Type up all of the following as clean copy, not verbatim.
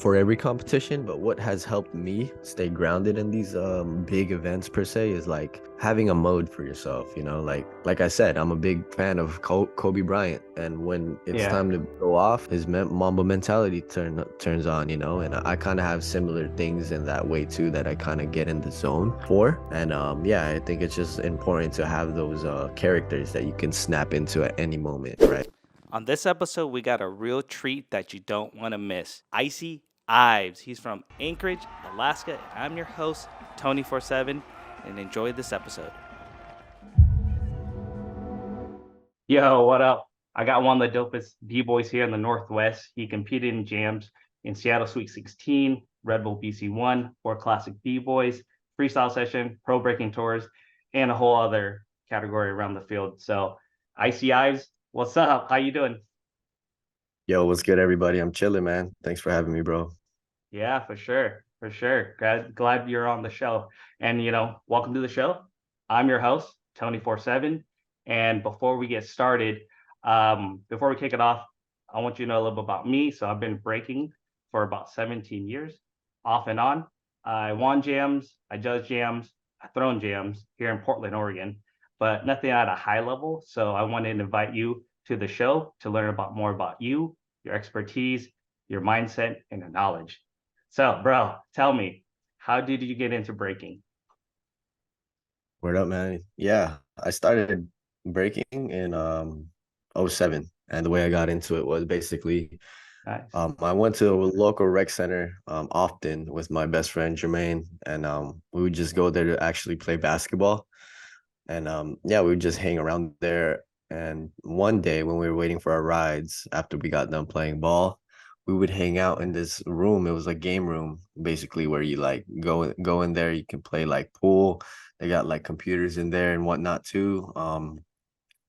for every competition, but what has helped me stay grounded in these big events per se is like having a mode for yourself, you know, like I said, I'm a big fan of Kobe Bryant, and when it's Yeah. time to go off, his Mamba mentality turns on, you know, and I kind of have similar things in that way too that I kind of get in the zone for. And yeah, I think it's just important to have those characters that you can snap into at any moment, right? On this episode, we got a real treat that you don't want to miss. Icey Ives. He's from Anchorage, Alaska. And I'm your host, Tony47, and enjoy this episode. Yo, what up? I got one of the dopest B-boys here in the Northwest. He competed in jams in Seattle Sweet 16, Red Bull BC1, 4 Classic B-boys, freestyle session, pro breaking tours, and a whole other category around the field. So, Icey Ives, what's up? How you doing? Yo, what's good, everybody? I'm chilling, man. Thanks for having me, bro. Yeah, for sure. For sure. Glad you're on the show. And, welcome to the show. I'm your host, Tony47. And before we get started, before we kick it off, I want you to know a little bit about me. So I've been breaking for about 17 years, off and on. I won jams, I judged jams, I thrown jams here in Portland, Oregon, but nothing at a high level. So I wanted to invite you to the show to learn about more about you, your expertise, your mindset, and your knowledge. So, bro, tell me, how did you get into breaking? Word up, man. Yeah, I started breaking in '07, and the way I got into it was basically Nice. I went to a local rec center often with my best friend Jermaine, and we would just go there to actually play basketball. And yeah, we would just hang around there. And one day when we were waiting for our rides after we got done playing ball, we would hang out in this room. It was a game room, basically, where you like go in there, you can play like pool. They got like computers in there and whatnot too.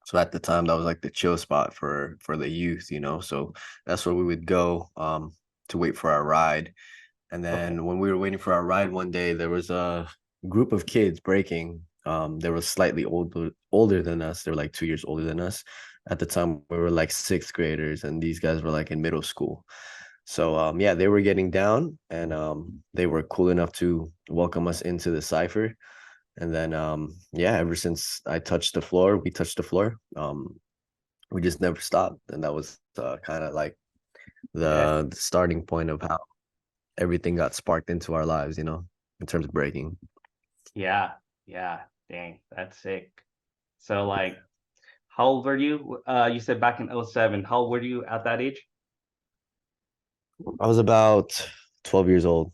So at the time that was like the chill spot for the youth, you know. So that's where we would go to wait for our ride. And Okay. then when we were waiting for our ride one day, there was a group of kids breaking. They were slightly older than us. They were like 2 years older than us. At the time, we were like sixth graders, and these guys were like in middle school. So yeah, they were getting down, and they were cool enough to welcome us into the cipher. And then yeah, ever since I touched the floor, we touched the floor. We just never stopped, and that was kind of like Yeah. the starting point of how everything got sparked into our lives, you know, in terms of breaking. Yeah. Yeah. Dang, that's sick. So, like, how old were you? You said back in '07. How old were you at that age? I was about 12 years old.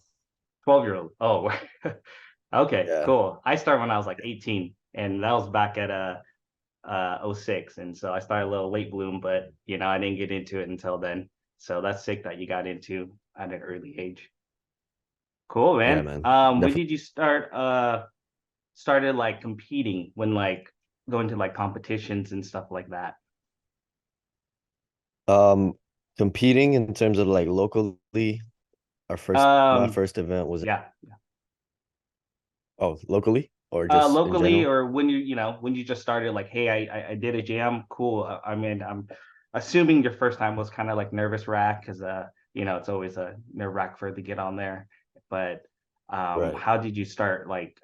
12-year-old. Oh, okay, Yeah. cool. I started when I was like 18, and that was back at '06. And so I started a little late bloom, but I didn't get into it until then. So that's sick that you got into at an early age. Cool, Yeah, man. man. When Definitely. did you started like competing, when like going to like competitions and stuff like that? Um, Competing in terms of like locally, my Um, first event was, yeah. oh, locally or just in Locally, general? or when when you just started, like, hey, I did a jam, cool. I mean, I'm assuming your first time was kind of like nervous wrack, because it's always a nerve wrack for it to get on there. But Right. how did you start, like,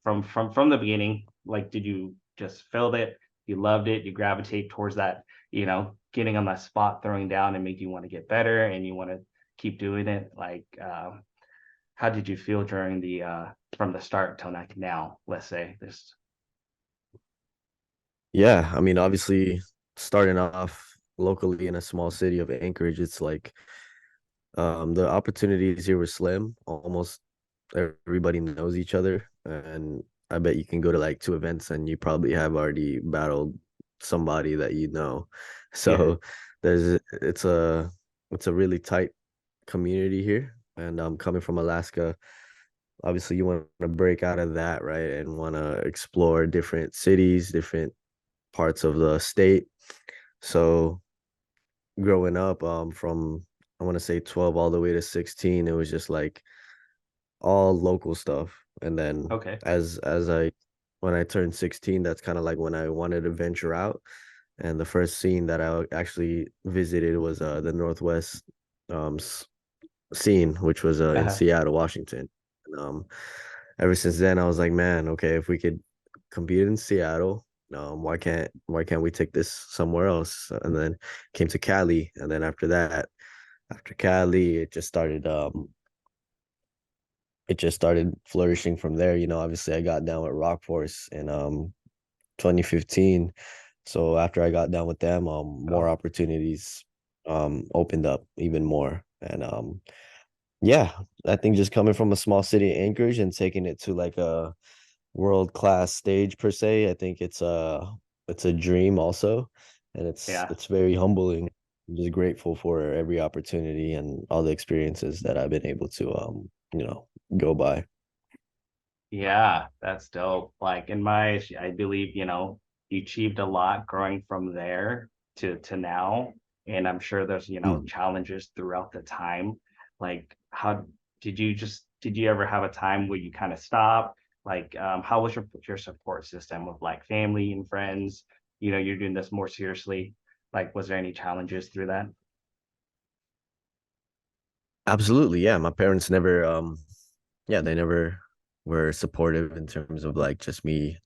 from the beginning? Like, did you just felt it, you loved it, you gravitate towards that, getting on that spot, throwing down, and make you want to get better, and you want to keep doing it? Like, how did you feel during the from the start till like now, let's say this? Yeah, I mean, obviously, starting off locally in a small city of Anchorage, it's like the opportunities here were slim. Almost everybody knows each other, and I bet you can go to like two events and you probably have already battled somebody that you know. Yeah. So it's a really tight community here. And coming from Alaska, obviously you want to break out of that, right? And want to explore different cities, different parts of the state. So growing up, from I want to say 12 all the way to 16, it was just like all local stuff. And then Okay. as I when I turned 16, that's kind of like when I wanted to venture out. And the first scene that I actually visited was the Northwest um scene, which was in Uh, Seattle, Washington. And, ever since then, I was like, man, okay, if we could compete in Seattle, why can't we take this somewhere else? And then came to Cali, and then after that, after Cali, it just started flourishing from there. Obviously I got down with Rock Force in 2015. So after I got done with them, more oh, opportunities opened up even more. And yeah, I think just coming from a small city in Anchorage and taking it to like a world class stage per se, I think it's a dream also. And it's yeah. it's very humbling. I'm just grateful for every opportunity and all the experiences that I've been able to go by. Yeah, that's dope. Like in my, I believe, you achieved a lot growing from there to now. And I'm sure there's, Mm. challenges throughout the time. Like how did you ever have a time where you kind of stopped? Like how was your support system with like family and friends? You're doing this more seriously. Like was there any challenges through that? Absolutely, yeah. My parents never yeah, they never were supportive in terms of like just me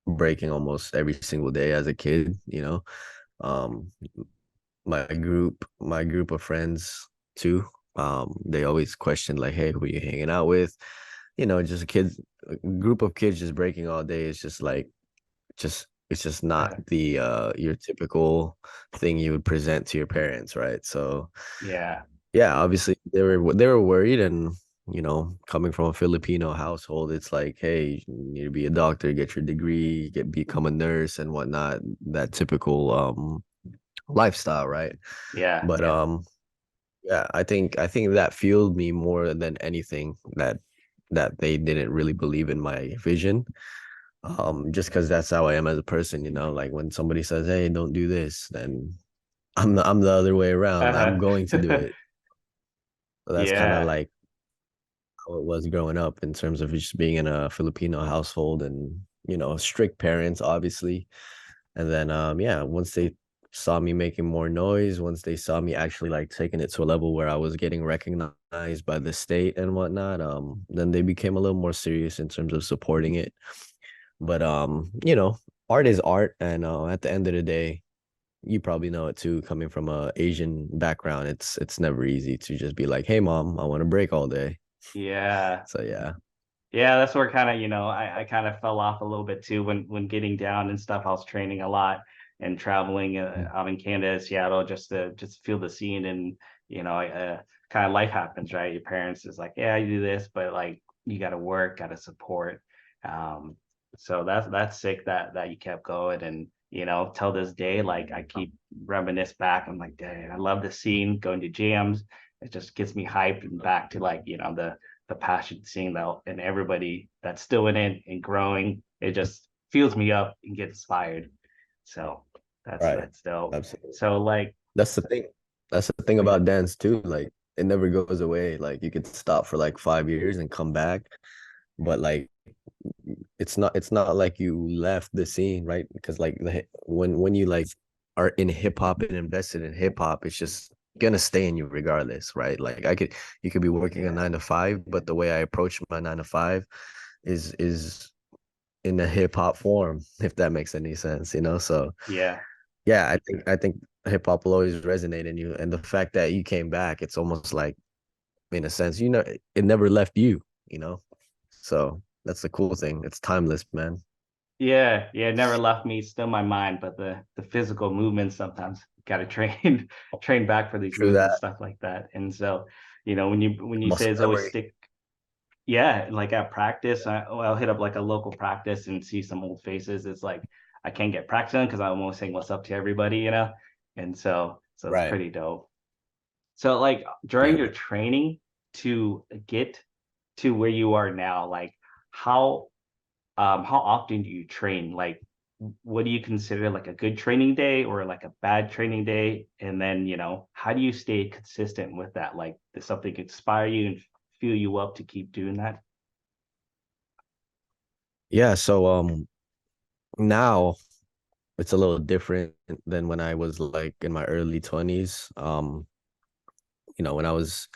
breaking almost every single day as a kid. Um my group of friends too. They always questioned like, hey, who are you hanging out with? Just a group of kids just breaking all day is just like it's just not the your typical thing you would present to your parents, right? So Yeah, yeah, obviously they were worried, and coming from a Filipino household, it's like, hey, you need to be a doctor, get your degree, become a nurse and whatnot, that typical lifestyle, right? yeah, But yeah, yeah, I think that fueled me more than anything, that they didn't really believe in my vision. Just because that's how I am as a person, like when somebody says, hey, don't do this, then I'm the other way around. I'm going to do uh-huh. it. So that's kind of Yeah, like how it was growing up in terms of just being in a Filipino household, and strict parents, obviously. And then yeah, once they saw me making more noise, once they saw me actually like taking it to a level where I was getting recognized by the state and whatnot, then they became a little more serious in terms of supporting it. But art is art, and at the end of the day, you probably know it too, coming from a Asian background, it's never easy to just be like, hey mom, I want to break all day. yeah. So yeah. Yeah, that's where kind of, I kind of fell off a little bit too when getting down and stuff. I was training a lot and traveling out in Canada, Seattle, just feel the scene and kind of life happens, right? Your parents is like, yeah, you do this, but like you got to work, got to support. Um, so that's sick that you kept going and till this day, like I keep reminisce back. I'm like, dang, I love the scene, going to jams. It just gets me hyped and back to like the passion seeing that and everybody that's still in it and growing. It just fuels me up and get inspired. So Right. that's dope. Absolutely. So like That's the thing. That's the thing yeah, about dance too. Like it never goes away. Like you could stop for like 5 years and come back, but like it's not like you left the scene, right? Because like when you like are in hip hop and invested in hip hop, it's just gonna stay in you regardless, right? Like you could be working a yeah, 9 to 5, but the way I approach my 9 to 5 is in a hip hop form, if that makes any sense. So yeah, yeah, I think hip hop will always resonate in you, and the fact that you came back, it's almost like, in a sense, it never left you. So that's the cool thing. It's timeless, man. yeah, yeah. It never left me, still my mind, but the physical movements sometimes got to train train back for these True moves and that. stuff like that. And so, when you say Muscle it's always memory. stick. Yeah, like at practice, I'll hit up like a local practice and see some old faces. It's like I can't get practice on because I'm almost saying what's up to everybody. And so it's Right. pretty dope. So like during Yeah. your training to get to where you are now, like how how often do you train? Like what do you consider like a good training day or like a bad training day? And then, how do you stay consistent with that? Like does something inspire you and fuel you up to keep doing that? Yeah. So now it's a little different than when I was like in my early 20s. when I was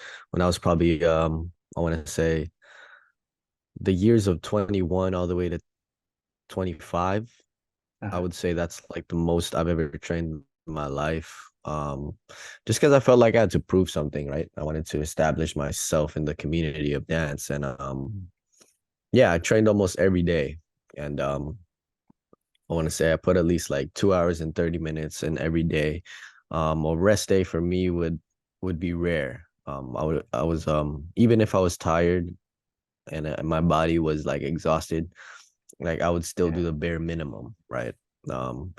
probably I want to say the years of 21 all the way to 25. I Uh-huh. would say that's like the most I've ever trained in my life. Just because I felt like I had to prove something, right? I wanted to establish myself in the community of dance, and yeah, I trained almost every day, and I want to say I put at least like 2 hours and 30 minutes in every day. A rest day for me would be rare. I was even if I was tired and my body was like exhausted, like I would still do Yeah. the bare minimum, right? Um,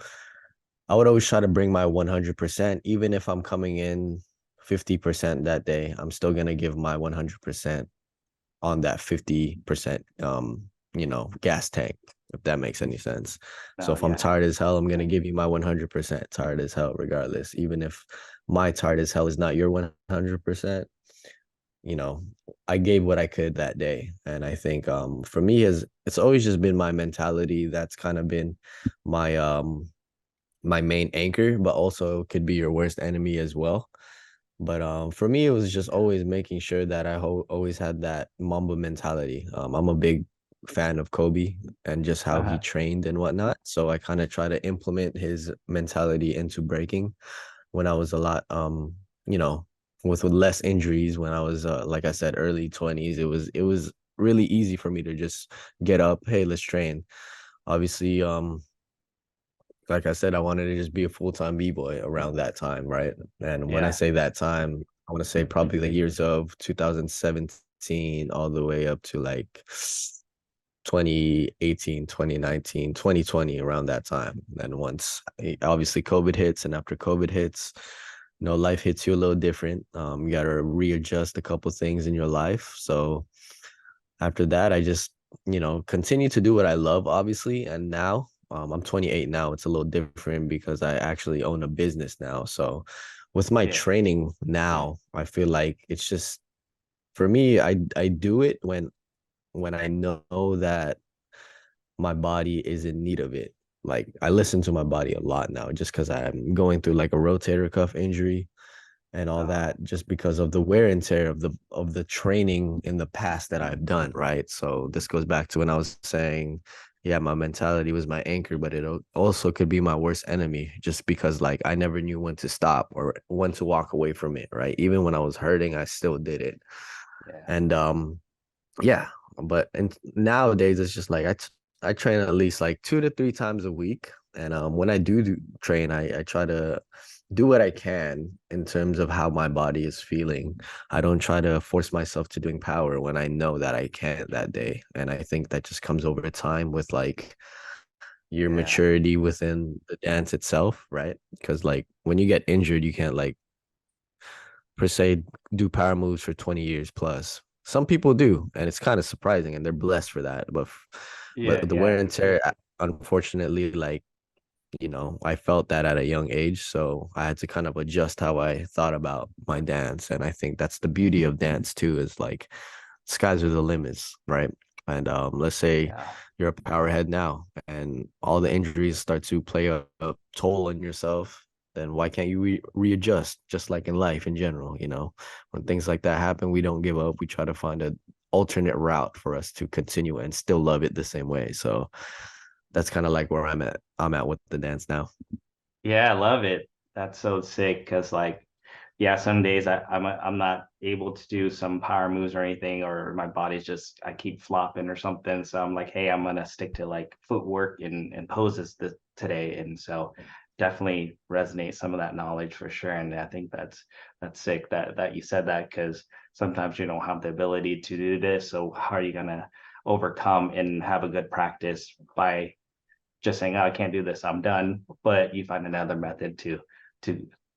I would always try to bring my 100%, even if I'm coming in 50% that day, I'm still gonna give my 100% on that 50% gas tank, if that makes any sense. So No, if I'm yeah. tired as hell, I'm Yeah. gonna give you my 100% tired as hell regardless. Even if my tired as hell is not your 100%, you know, I gave what I could that day. And I think for me is it's always just been my mentality that's kind of been my my main anchor, but also could be your worst enemy as well. But for me, it was just Yeah. always making sure that always had that Mamba mentality. I'm a big fan of Kobe and just how he Uh-huh. trained and whatnot. So I kind of try to implement his mentality into breaking when I was a lot, you know, with less injuries. When I was, like I said, early 20s, it was really easy for me to just get up. Hey, let's train. Obviously, like I said, I wanted to just be a full-time b-boy around that time, right? And when I Yeah. say that time, I want to say probably the years of 2017 all the way up to like 2018, 2019, 2020, around that time. Then once obviously COVID hits, and after COVID hits, life hits you a little different. You got to readjust a couple things in your life. So after that, I just, continue to do what I love, obviously. And now, I'm 28 now. It's a little different because I actually own a business now. So with my Yeah. training now, I feel like it's just for me, I do it when I know that my body is in need of it. Like I listen to my body a lot now just because I'm going through like a rotator cuff injury and all Uh, that, just because of the wear and tear of the training in the past that I've done, right? So this goes back to when I was saying, yeah, my mentality was my anchor, but it also could be my worst enemy, just because like I never knew when to stop or when to walk away from it, right? Even when I was hurting, I still did it. yeah. And yeah, but and nowadays it's just like I train at least like 2 to 3 times a week, and when I do train, I try to do what I can in terms of how my body is feeling. I don't try to force myself to doing power when I know that I can't that day, and I think that just comes over time with like your Yeah. maturity within the dance itself, right? Because like when you get injured, you can't like per se do power moves for 20 years plus. Some people do, and it's kind of surprising, and they're blessed for that. But Yeah. the wear Yeah. and tear, unfortunately, like I felt that at a young age, so I had to kind of adjust how I thought about my dance, and I think that's the beauty of dance too, is like skies are the limits, right? And let's say Yeah. you're a powerhead now, and all the injuries start to play a toll on yourself. Then why can't you readjust? Just like in life in general, when things like that happen, we don't give up. We try to find an alternate route for us to continue and still love it the same way. So that's kind of like where I'm at. I'm at with the dance now. Yeah, I love it. That's so sick because like yeah, some days I'm not able to do some power moves or anything, or my body's just I keep flopping or something. So I'm like, hey, I'm gonna stick to like footwork and poses today. And so definitely resonate some of that knowledge for sure. And I think that's sick that you said that because sometimes you don't have the ability to do this. So how are you gonna overcome and have a good practice by just saying, oh, I can't do this, I'm done. But you find another method to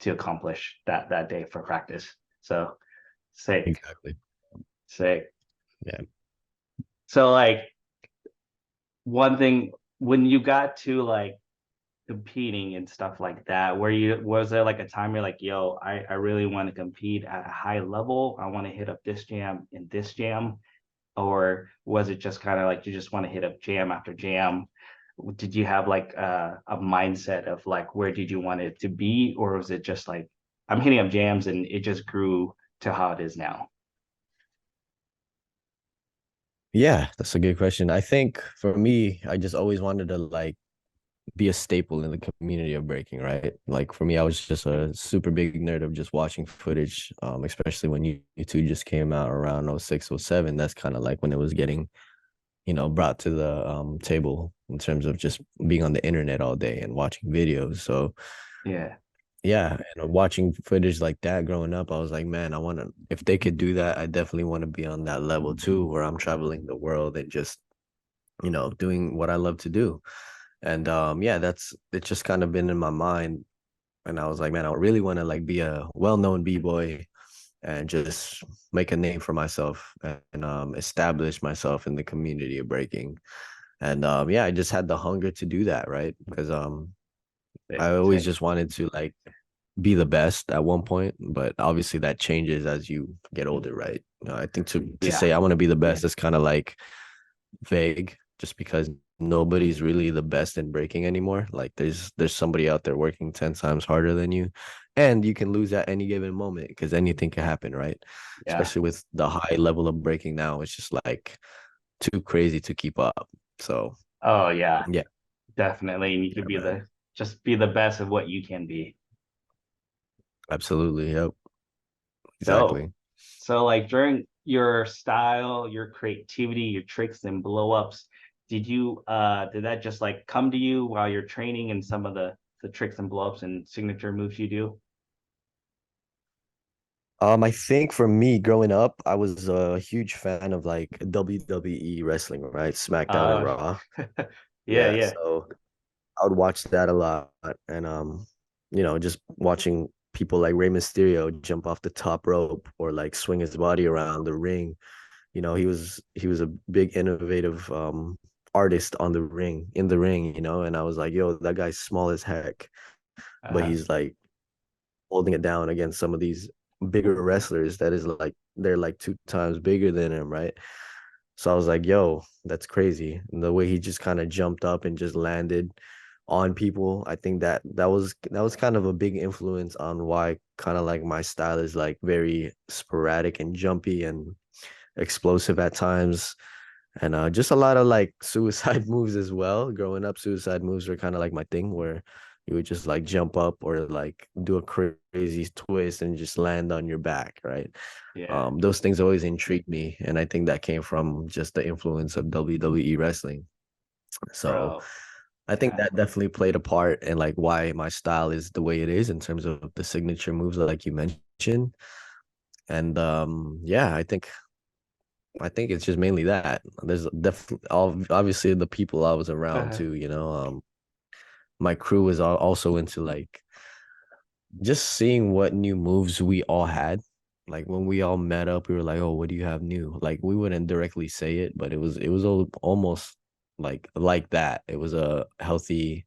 to accomplish that day for practice. So sick, Exactly. sick. Yeah. So like one thing when you got to like competing and stuff like that, where you was there like a time you're like, yo, I really want to compete at a high level. I want to hit up this jam and this jam. Or was it just kind of like you just want to hit up jam after jam? Did you have like a mindset of like where did you want it to be, or was it just like I'm hitting up jams and it just grew to how it is now? Yeah, that's a good question. I think for me, I just always wanted to like be a staple in the community of breaking, right? Like for me, I was just a super big nerd of just watching footage, especially when YouTube just came out around 06, 07. That's kind of like when it was getting, brought to the table in terms of just being on the internet all day and watching videos. So Yeah. yeah, and watching footage like that growing up, I was like, man, if they could do that, I definitely want to be on that level too, where I'm traveling the world and just, doing what I love to do. And yeah, it's just kind of been in my mind. And I was like, man, I really want to like be a well-known b-boy and just make a name for myself and establish myself in the community of breaking. And yeah, I just had the hunger to do that, right? Because I Sick, always sick. just wanted to like be the best at one point, but obviously that changes as you get older, right? I think to Yeah. say I want to be the best is kind of like vague, just because nobody's really the best in breaking anymore. Like there's somebody out there working 10 times harder than you, and you can lose at any given moment because anything can happen, right? Yeah. Especially with the high level of breaking now, it's just like too crazy to keep up. So Oh yeah, yeah, definitely. You need to yeah, be man. the just be the best of what you can be. Absolutely. Yep. Dope. Exactly. So like during your style, your creativity, your tricks and blow ups, did that just like come to you while you're training and some of the tricks and blow ups and signature moves you do? I think for me growing up, I was a huge fan of like WWE wrestling, right? SmackDown and Uh Raw. yeah, Yeah, yeah. so I would watch that a lot, and just watching people like Rey Mysterio jump off the top rope or like swing his body around the ring. He was a big innovative artist on the ring in the ring, and I was like, yo, that guy's small as heck, but Uh-huh. he's like holding it down against some of these bigger wrestlers that is like they're like two times bigger than him, right? So I was like, yo, that's crazy. And the way he just kind of jumped up and just landed on people, I think that was kind of a big influence on why kind of like my style is like very sporadic and jumpy and explosive at times. And just a lot of like suicide moves as well. Growing up, suicide moves were kind of like my thing where you would just like jump up or like do a crazy twist and just land on your back, right? Yeah, Those things always intrigued me, and I think that came from just the influence of WWE wrestling. So bro. I think Yeah. that definitely played a part in like why my style is the way it is in terms of the signature moves like you mentioned. And yeah, I think it's just mainly that. There's definitely obviously the people I was around Uh-huh. too, my crew was also into like just seeing what new moves we all had. Like when we all met up, we were like, "Oh, what do you have new?" Like we wouldn't directly say it, but it was almost like that. It was a healthy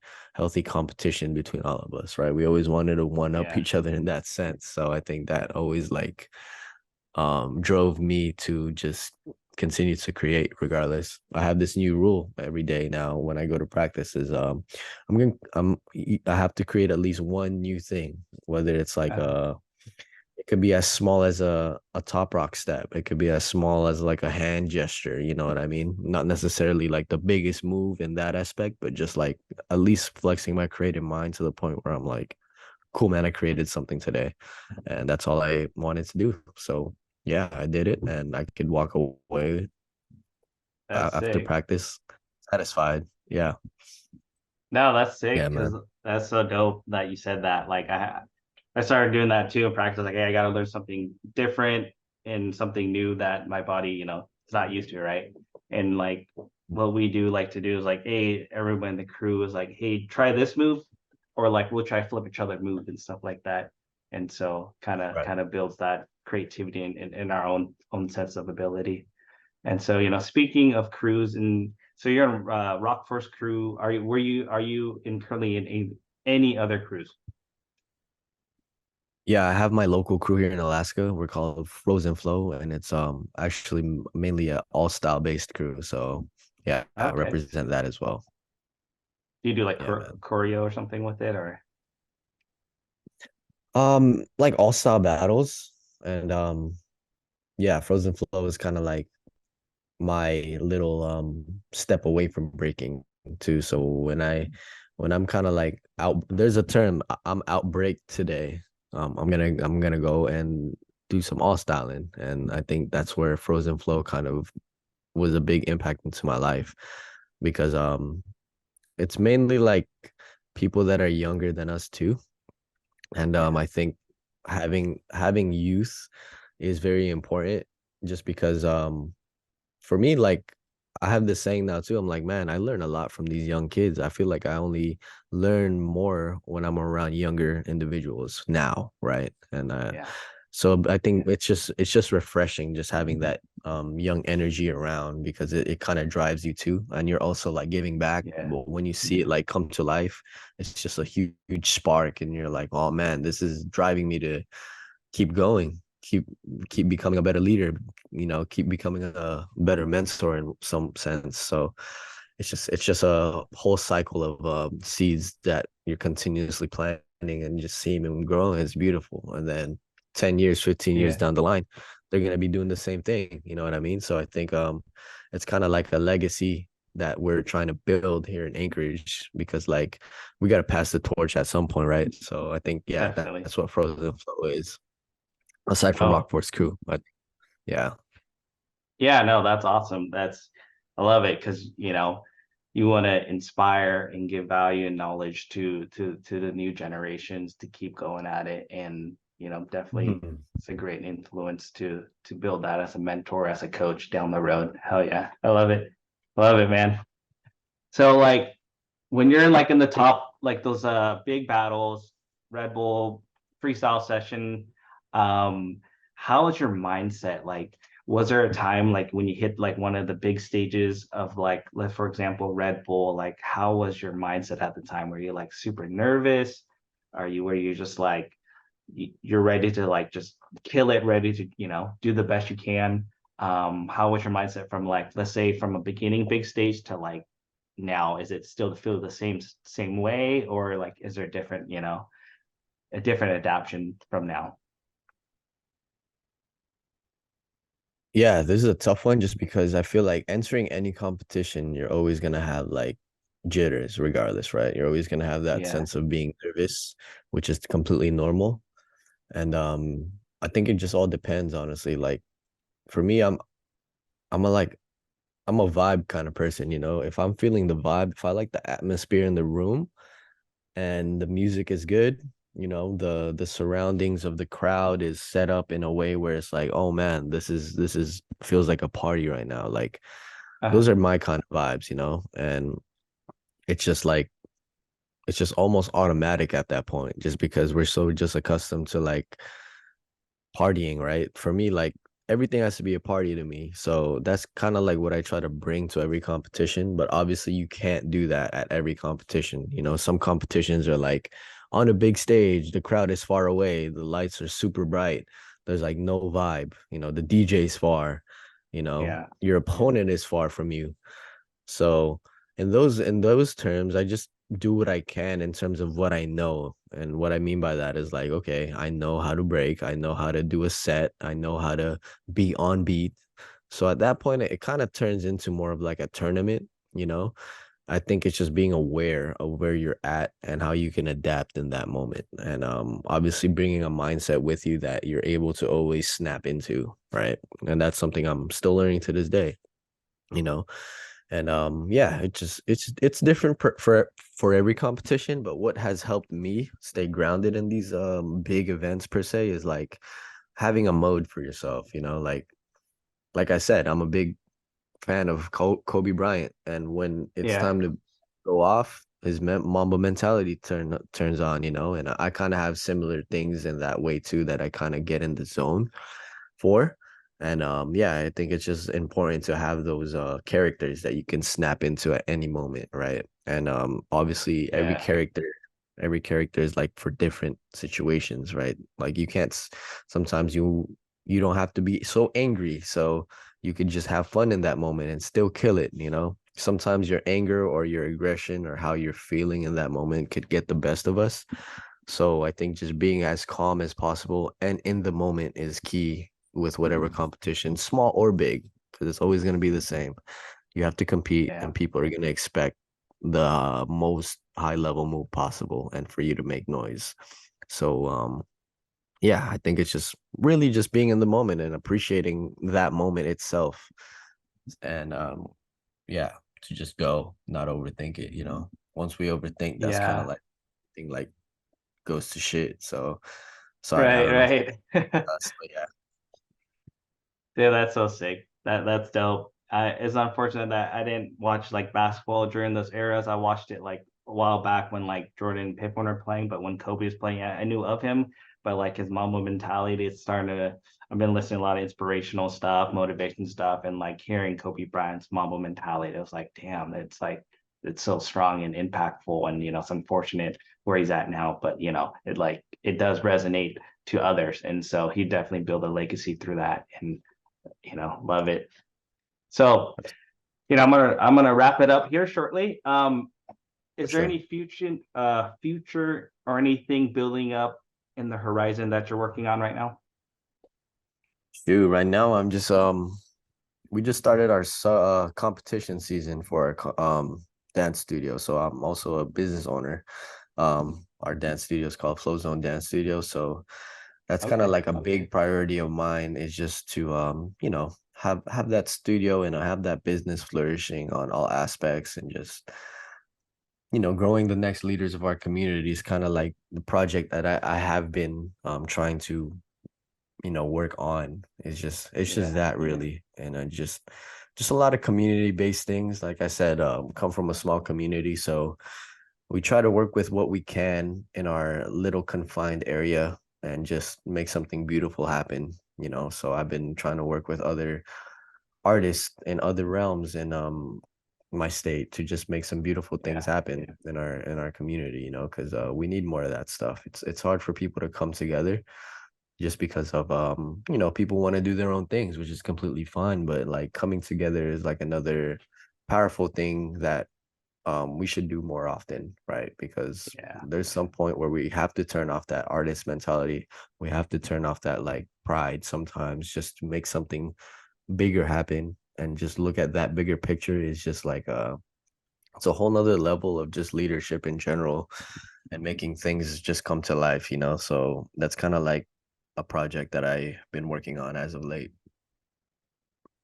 competition between all of us, right? We always wanted to one up Yeah. each other in that sense. So I think that always like drove me to just continue to create regardless. I have this new rule every day now when I go to practice is I have to create at least one new thing, whether it's like Uh-huh. it could be as small as a top rock step. It could be as small as like a hand gesture, you know what I mean? Not necessarily like the biggest move in that aspect, but just like at least flexing my creative mind to the point where I'm like, cool, man, I created something today. And that's all I wanted to do. So yeah, I did it and I could walk away That's after sick. practice satisfied. Yeah. No, that's sick Yeah, because man. that's so dope that you said that. Like I started doing that too in practice. Like, hey, I gotta learn something different and something new that my body, is not used to, right? And like what we do like to do is like, hey, everyone in the crew is like, hey, try this move, or like we'll try flip each other move and stuff like that. And so Right. kind of builds that creativity in our own sense of ability. And so, speaking of crews, and so you're in Rock Force crew. Are you in currently in any other crews? Yeah, I have my local crew here in Alaska. We're called Frozen Flow, and it's actually mainly a all style based crew. So yeah, I Okay. represent that as well. Do you do like Yeah, man. choreo or something with it, or? Like all style battles. And yeah, Frozen Flow is kind of like my little step away from breaking too. So when I'm kind of like out, there's a term, I'm outbreak today. I'm gonna go and do some all styling, and I think that's where Frozen Flow kind of was a big impact into my life because it's mainly like people that are younger than us too. And Yeah. I think having youth is very important just because for me, like I have this saying now too. I'm like, man, I learn a lot from these young kids. I feel like I only learn more when I'm around younger individuals now, right? And Yeah. so I think it's just refreshing just having that young energy around because it kind of drives you too. And you're also like giving back. Yeah. But when you see it like come to life, it's just a huge spark, and you're like, oh man, this is driving me to keep going, keep becoming a better leader, keep becoming a better mentor in some sense. So it's just a whole cycle of seeds that you're continuously planting and just seeing them grow. It's beautiful. And then 10 years, 15 years Yeah. down the line, they're gonna be doing the same thing. You know what I mean? So I think it's kind of like a legacy that we're trying to build here in Anchorage because like we got to pass the torch at some point, right? So I think yeah, Definitely. that's what Frozen Flow is aside from Oh, Rockport's crew. But yeah. yeah, no, that's awesome. I love it because you want to inspire and give value and knowledge to the new generations to keep going at it, and definitely Mhm. it's a great influence to build that as a mentor, as a coach down the road. Hell yeah, I love it, man. So like when you're like in the top, like those big battles, Red Bull freestyle session, um, how was your mindset? Like, was there a time like when you hit like one of the big stages of like, let's for example, Red Bull, like how was your mindset at the time? Were you like super nervous? Were you just like you're ready to like just kill it, ready to, do the best you can? How was your mindset from like, let's say from a beginning big stage to like now? Is it still to feel the same way, or like is there a different, a different adaptation from now? Yeah, this is a tough one just because I feel like entering any competition, you're always gonna have like jitters regardless, right? You're always gonna have that Yeah. sense of being nervous, which is completely normal. And I think it just all depends, honestly. Like for me, I'm a like I'm a vibe kind of person, you know. If I'm feeling the vibe, if I like the atmosphere in the room, and the music is good, the surroundings of the crowd is set up in a way where it's like, oh man, this is feels like a party right now. Like Uh-huh. those are my kind of vibes, and it's just like it's just almost automatic at that point just because we're so just accustomed to like partying, right? For me, like everything has to be a party to me. So that's kind of like what I try to bring to every competition. But obviously, you can't do that at every competition. Some competitions are like on a big stage, the crowd is far away, the lights are super bright. There's like no vibe. The DJ's far. Yeah. Your opponent is far from you. So in those terms, I just do what I can in terms of what I know. And what I mean by that is like, okay, I know how to break, I know how to do a set, I know how to be on beat. So at that point, it kind of turns into more of like a tournament, you know? I think it's just being aware of where you're at and how you can adapt in that moment. And obviously bringing a mindset with you that you're able to always snap into, right? And that's something I'm still learning to this day, you know? And yeah, it's different for every competition, but what has helped me stay grounded in these big events per se is like having a mode for yourself, like I said, I'm a big fan of Kobe Bryant, and when it's Yeah. time to go off, his Mamba mentality turns on, and I kind of have similar things in that way too that I kind of get in the zone for. And yeah, I think it's just important to have those characters that you can snap into at any moment, right? And obviously Yeah. every character is like for different situations, right? Like you can't sometimes you don't have to be so angry. So you could just have fun in that moment and still kill it. Sometimes your anger or your aggression or how you're feeling in that moment could get the best of us. So I think just being as calm as possible and in the moment is key with whatever competition, small or big, because it's always going to be the same. You have to compete, Yeah. and people are going to expect the most high level move possible and for you to make noise. So yeah, I think it's just really just being in the moment and appreciating that moment itself. And yeah, to just go, not overthink it, you know. Once we overthink, that's kind of Yeah. like thing like goes to shit. So sorry, I Right, don't know if right. us, but yeah, Yeah, that's so sick. That's dope. It's unfortunate that I didn't watch like basketball during those eras. I watched it like a while back when like Jordan and Pippen were playing, but when Kobe was playing, I knew of him. But like his Mamba mentality, it's starting to. I've been listening to a lot of inspirational stuff, motivation stuff, and like hearing Kobe Bryant's Mamba mentality. It was like, damn, it's like it's so strong and impactful. And it's unfortunate where he's at now, but it does resonate to others, and so he definitely built a legacy through that. And love it. So, I'm gonna wrap it up here shortly. for Is there sure. any future or anything building up in the horizon that you're working on right now? Dude, right now I'm just we just started our competition season for our dance studio. So I'm also a business owner. Our dance studio is called Flow Zone Dance Studio. So that's kind of Okay. like a big priority of mine is just to have that studio and have that business flourishing on all aspects and just growing the next leaders of our community is kind of like the project that I have been trying to work on. It's just Yeah. that really. And I just a lot of community based things. Like I said, come from a small community, so we try to work with what we can in our little confined area and just make something beautiful happen. So I've been trying to work with other artists in other realms in my state to just make some beautiful things Yeah. happen in our community, because we need more of that stuff. It's hard for people to come together just because of people want to do their own things, which is completely fine, but like coming together is like another powerful thing that we should do more often, right? Because Yeah. there's some point where we have to turn off that artist mentality. We have to turn off that like pride sometimes just to make something bigger happen, and just look at that bigger picture is just like it's a whole nother level of just leadership in general and making things just come to life, so that's kind of like a project that I've been working on as of late.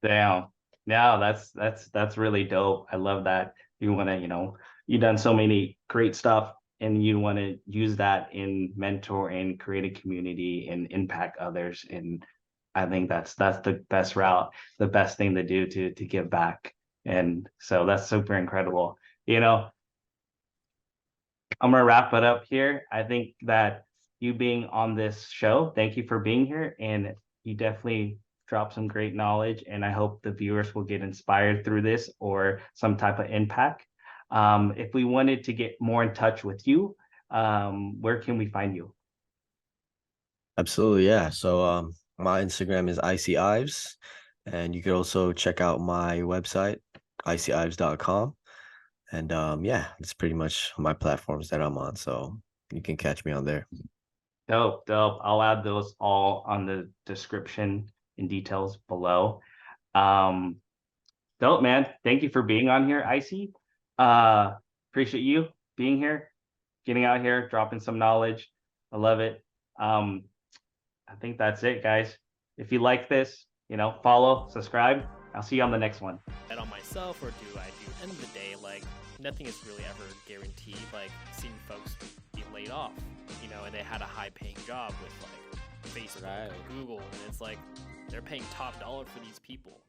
Damn. No, that's really dope. I love that you want to, you've done so many great stuff and you want to use that in mentor and create a community and impact others. And I think that's the best route, the best thing to do to give back. And so that's super incredible. You know, I'm gonna wrap it up here. I think that you being on this show, thank you for being here, and you definitely dropped some great knowledge. And I hope the viewers will get inspired through this or some type of impact. If we wanted to get more in touch with you, where can we find you? Absolutely, yeah. So my Instagram is Icy Ives, and you could also check out my website, icyives.com. And yeah, it's pretty much my platforms that I'm on, so you can catch me on there. Dope, dope. I'll add those all on the description and details below. Um, Dope, man. Thank you for being on here, Icy. Uh, Appreciate you being here, getting out here, dropping some knowledge. I love it. Um, I think that's it, guys. If you like this, follow, subscribe. I'll see you on the next one. Bet on myself, or do I do? End of the day, like nothing is really ever guaranteed. Like seeing folks be laid off, and they had a high-paying job with like Facebook, Right. or Google, and it's like they're paying top dollar for these people.